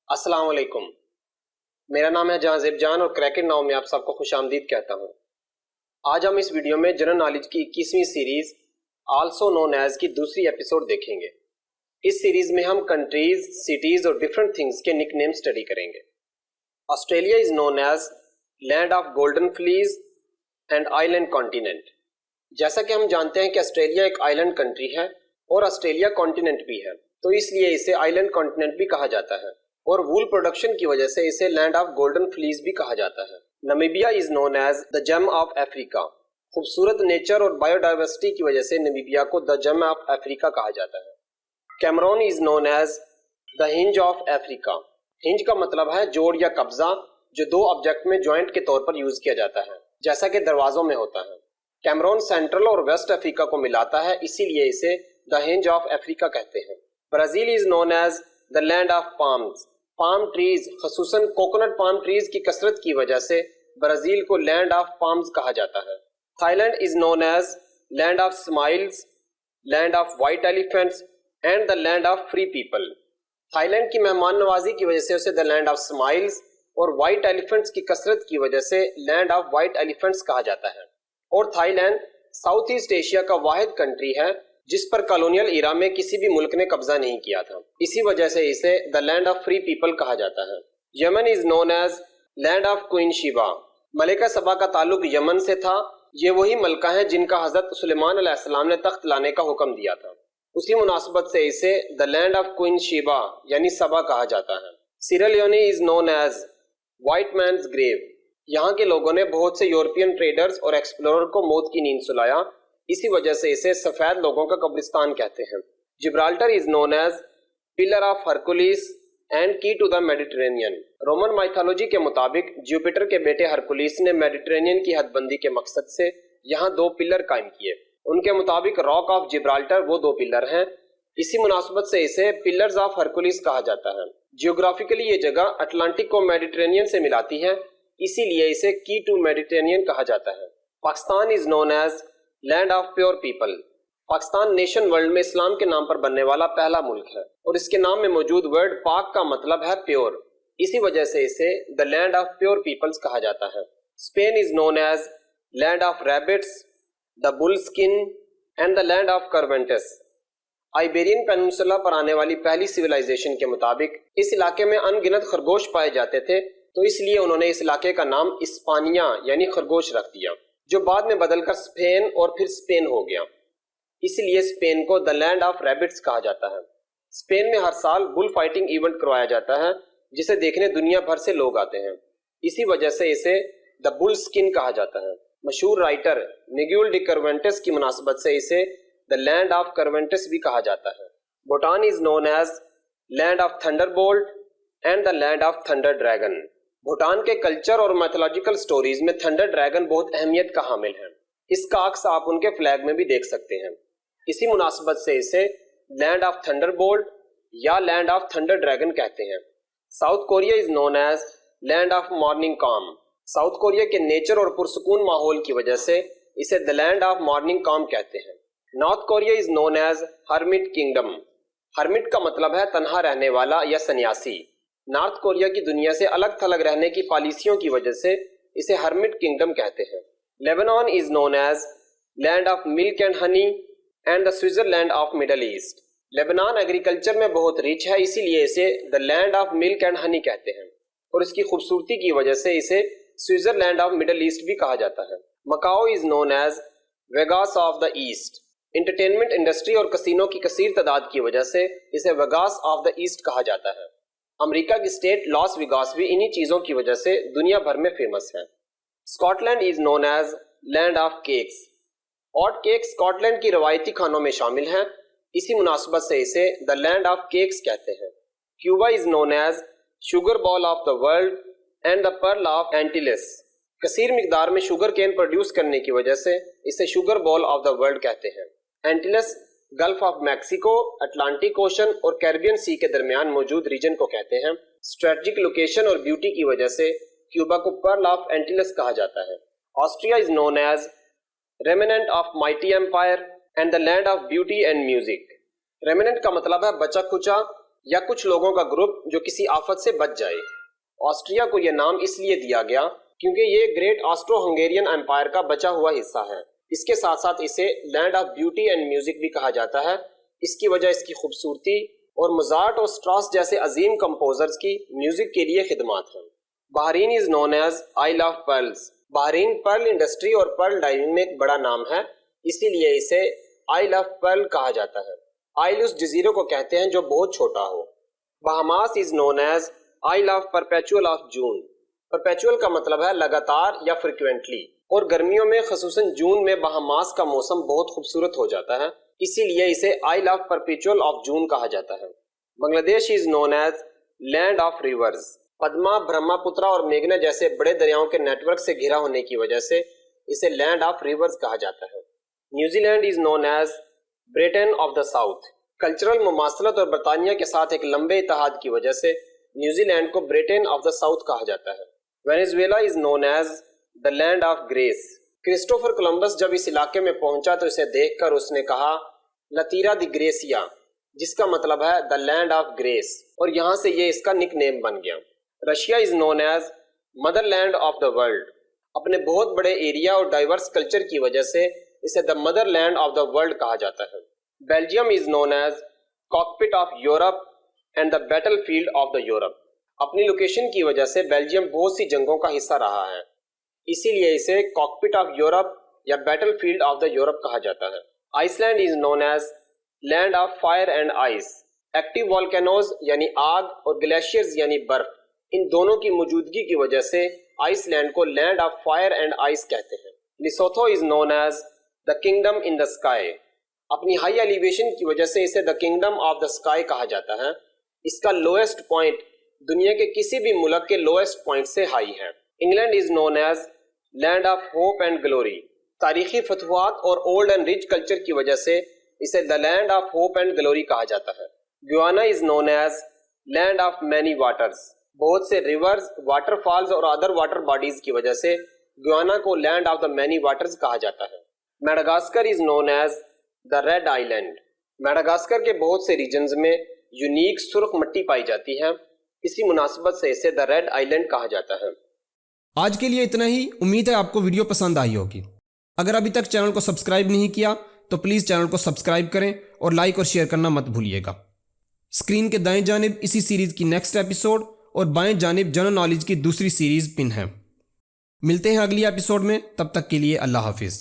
السلام علیکم، میرا نام ہے جہاں جان اور کریکٹ ناؤ میں آپ سب کو خوش آمدید کہتا ہوں۔ آج ہم اس ویڈیو میں جنرل نالج کی 21ویں سیریز آلسو نون ایز کی دوسری ایپیسوڈ دیکھیں گے۔ اس سیریز میں ہم کنٹریز، سٹیز اور ڈیفرنٹ تھنگز کے نک نیم اسٹڈی کریں گے۔ Australia is known as land of golden fleece and island continent. جیسا کہ ہم جانتے ہیں کہ آسٹریلیا ایک آئی لینڈ کنٹری ہے اور آسٹریلیا کانٹیننٹ بھی ہے، تو اس لیے اسے آئی لینڈ کانٹیننٹ بھی کہا جاتا ہے، اور وول پروڈکشن کی وجہ سے اسے لینڈ آف گولڈن فلیز بھی کہا جاتا ہے۔ Namibia is known as the gem of Africa. خوبصورت نیچر اور بایو ڈائیورسٹی کی وجہ سے نمیبیا کو دا جیم آف افریقہ کہا جاتا ہے۔ Cameroon is known as the hinge of Africa. Hinge کا مطلب ہے جوڑ یا قبضہ، جو دو آبجیکٹ میں جوائنٹ کے طور پر یوز کیا جاتا ہے، جیسا کہ دروازوں میں ہوتا ہے۔ کیمرون سینٹرل اور ویسٹ افریقہ کو ملاتا ہے، اسی لیے اسے دا ہنج آف افریقہ کہتے ہیں۔ Brazil is known as the land of palms. Palm trees, خصوصاً کوکونٹ پام ٹریز کی کثرت کی وجہ سے برازیل کو لینڈ آف پامز کہا جاتا ہے۔ Thailand is known as land of smiles, land of white elephants and the land of free people. Thailand کی مہمان نوازی کی وجہ سے اسے دا لینڈ آف اسمائلز اور وائٹ ایلیفینٹس کی کثرت کی وجہ سے لینڈ آف وائٹ ایلیفینٹس کہا جاتا ہے۔ اور Thailand south east Asia کا واحد کنٹری ہے جس پر کالونیل ایرا میں کسی بھی ملک نے قبضہ نہیں کیا تھا، اسی وجہ سے اسے the land of free people کہا جاتا ہے۔ Yemen is known as land of Queen Sheba. ملکہ سبا کا تعلق یمن سے تھا، یہ وہی ملکہ ہیں جن کا حضرت سلیمان علیہ السلام نے تخت لانے کا حکم دیا تھا، اسی مناسبت سے اسے دا لینڈ آف کوئن شیبا یعنی سبا کہا جاتا ہے۔ سیرا لیونی از نون ایز وائٹ مینز گریو۔ یہاں کے لوگوں نے بہت سے یورپین ٹریڈرز اور ایکسپلورر کو موت کی نیند سلایا، اسی وجہ سے اسے سفید لوگوں کا قبرستان کہتے ہیں۔ Gibraltar is known as pillar of Hercules and key to the Mediterranean. Roman mythology کے مطابق جوپیٹر کے بیٹے ہرکولیس نے میڈیٹرینین کی حد بندی کے مقصد سے یہاں دو پلر قائم کیے۔ ان کے مطابق راک آف جبرالٹر وہ دو پلر ہیں، اسی مناسبت سے اسے پلرز آف ہرکولیس کہا جاتا ہے۔ جیوگرافیکلی یہ جگہ اٹلانٹک کو میڈیٹرینین سے ملاتی ہے، اسی لیے اسے کی ٹو میڈیٹرینین کہا جاتا ہے۔ Pakistan is known as land of pure people. Pakistan nation world میں اسلام کے نام پر بننے والا پہلا ملک ہے، اور اس کے نام میں موجود ورڈ پاک کا مطلب ہے پیور، اسی وجہ سے اسے the land of pure peoples کہا جاتا ہے۔ Spain is known as land of rabbits, the bull skin and the land of currants. Iberian peninsula پر آنے والی پہلی سویلائزیشن کے مطابق اس علاقے میں ان گنت خرگوش پائے جاتے تھے، تو اس لیے انہوں نے اس علاقے کا نام اسپانیا یعنی خرگوش رکھ دیا، جو بعد میں بدل کر اسپین اور پھر اسپین ہو گیا، اس لیے اسپین کو دا لینڈ آف ریبٹس کہا جاتا ہے۔ اسپین میں ہر سال بل فائٹنگ ایونٹ کروایا جاتا ہے، جسے دیکھنے دنیا بھر سے لوگ آتے ہیں، اسی وجہ سے اسے دا بل سکن کہا جاتا ہے۔ مشہور رائٹر میگیول ڈی کروینٹس کی مناسبت سے اسے دا لینڈ آف کروینٹس بھی کہا جاتا ہے۔ Bhutan is known as land of thunder bolt and the land of thunder dragon. Bhutan کے کلچر اور میتھولوجیکل سٹوریز میں تھنڈر ڈریگن بہت اہمیت کا حامل ہے، اس کا عکس آپ ان کے فلیگ میں بھی دیکھ سکتے ہیں، اسی مناسبت سے اسے لینڈ آف تھنڈر بولٹ یا لینڈ آف تھنڈر ڈریگن کہتے ہیں۔ South Korea is known as land of morning calm. South Korea کے نیچر اور پرسکون ماحول کی وجہ سے اسے the land of morning calm کہتے ہیں۔ North Korea is known as hermit kingdom. Hermit کا مطلب ہے تنہا رہنے والا یا سنیاسی۔ نارتھ کوریا کی دنیا سے الگ تھلگ رہنے کی پالیسیوں کی وجہ سے اسے ہرمٹ کنگڈم کہتے ہیں۔ Lebanon is known as land of milk and honey and the Switzerland of Middle East. Lebanon agriculture میں بہت ریچ ہے، اسی لیے اسے the land of milk and honey کہتے ہیں، اور اس کی خوبصورتی کی وجہ سے اسے سوئٹزرلینڈ آف مڈل ایسٹ بھی کہا جاتا ہے۔ Macau is known as Vegas of the east. Entertainment industry اور کسینو کی کثیر تعداد کی وجہ سے اسے ویگاس آف دا ایسٹ کہا جاتا ہے۔ امریکہ کی اسٹیٹ لاس ویگاس بھی انہی چیزوں کی وجہ سے دنیا بھر میں فیمس ہے۔ Scotland is known as land of cakes. Hot cake Scotland کی روایتی کھانوں میں شامل ہیں، اسی مناسبت سے اسے دا لینڈ آف کیکس کہتے ہیں۔ Cuba is known as sugar bowl of the world and the pearl of Antilles. کثیر مقدار میں شوگر کین پروڈیوس کرنے کی وجہ سے اسے sugar bowl of the world کہتے ہیں۔ Antilles Gulf of Mexico, Atlantic Ocean اور کیریبین سی کے درمیان موجود ریجن کو کہتے ہیں۔ اسٹریٹجک لوکیشن اور بیوٹی کی وجہ سے کیوبا کو پرل آف اینٹیلس کہا جاتا ہے۔ Austria is known as remnant of mighty empire and the land of beauty and music. Remnant کا مطلب ہے بچا کھچا یا کچھ لوگوں کا گروپ جو کسی آفت سے بچ جائے۔ آسٹریا کو یہ نام اس لیے دیا گیا کیونکہ یہ گریٹ آسٹرو ہنگیرین امپائر کا بچا ہوا حصہ ہے۔ اس کے ساتھ ساتھ اسے land of beauty and music بھی کہا جاتا ہے۔ اس کی وجہ اس کی خوبصورتی اور موزارٹ اور اسٹراس جیسے عظیم کمپوزرز کی میوزک کے لیے خدمات ہیں۔ Bahrain is known as isle of pearls. Bahrain pearl industry اور پرل ڈائیونگ میں ایک بڑا نام ہے، اسی لیے اسے آئل آف پرل کہا جاتا ہے۔ آئل اس جزیرے کو کہتے ہیں جو بہت چھوٹا ہو۔ Bahamas is known as isle of perpetual of June. Perpetual کا مطلب ہے لگاتار یا فریکوینٹلی، اور گرمیوں میں خصوصاً جون میں بہاماس کا موسم بہت خوبصورت ہو جاتا ہے، اسی لیے اسے isle of perpetual of June کہا جاتا ہے۔ Bangladesh is known as land of rivers. Padma, Brahmaputra اور میگنا جیسے بڑے دریاؤں کے نیٹ ورک سے گھرا ہونے کی وجہ سے اسے لینڈ آف ریورز کہا جاتا ہے۔ New Zealand is known as Britain of the south. Cultural مماثلت اور برطانیہ کے ساتھ ایک لمبے اتحاد کی وجہ سے نیوزی لینڈ کو برٹن آف دا ساؤتھ کہا جاتا ہے۔ Venezuela is known as the land of grace. Christopher Columbus جب اس علاقے میں پہنچا تو اسے دیکھ کر اس نے کہا لتیرا دی گریسیا، جس کا مطلب ہے دا لینڈ آف گریس، اور یہاں سے یہ اس کا نک نیم بن گیا۔ Russia is known as motherland of the world. اپنے بہت بڑے ایریا اور ڈائیورس کلچر کی وجہ سے اسے the motherland of the world کہا جاتا ہے۔ Belgium is known as cockpit of Europe and the battle field of the Europe. اپنی لوکیشن کی وجہ سے بیلجیم بہت سی جنگوں کا حصہ رہا ہے، اسی لیے اسے کاکپٹ آف یورپ یا battle field of the Europe کہا جاتا ہے۔ Iceland is known as land of fire and ice. Active volcanoes یعنی آگ اور گلیشیئرز یعنی برف، ان دونوں کی موجودگی کی وجہ سے آئس لینڈ کو land of fire and ice کہتے ہیں۔ Lesotho is known as the kingdom in the sky. اپنی ہائی ایلیویشن کی وجہ سے اسے the kingdom of the sky کہا جاتا ہے۔ اس کا لوئسٹ پوائنٹ دنیا کے کسی بھی ملک کے لوئسٹ پوائنٹ سے ہائی ہے۔ England is known as land of hope and glory. تاریخی فتوحات اور اولڈ اینڈ ریچ کلچر کی وجہ سے اسے the land of hope and glory کہا جاتا ہے۔ Guyana is known as land of many waters. بہت سے ریورز، واٹر فالز اور ادر واٹر باڈیز کی وجہ سے گیانا کو land of the many waters کہا جاتا ہے۔ Madagascar is known as the red island. Madagascar کے بہت سے ریجنز میں یونیک سرخ مٹی پائی جاتی ہے، اسی مناسبت سے اسے دا ریڈ آئی لینڈ کہا جاتا ہے۔ آج کے لیے اتنا ہی۔ امید ہے آپ کو ویڈیو پسند آئی ہوگی۔ اگر ابھی تک چینل کو سبسکرائب نہیں کیا تو پلیز چینل کو سبسکرائب کریں اور لائک اور شیئر کرنا مت بھولیے گا۔ اسکرین کے دائیں جانب اسی سیریز کی نیکسٹ ایپیسوڈ اور بائیں جانب جنرل نالج کی دوسری سیریز پن ہے۔ ملتے ہیں اگلی ایپیسوڈ میں، تب تک کے لیے اللہ حافظ۔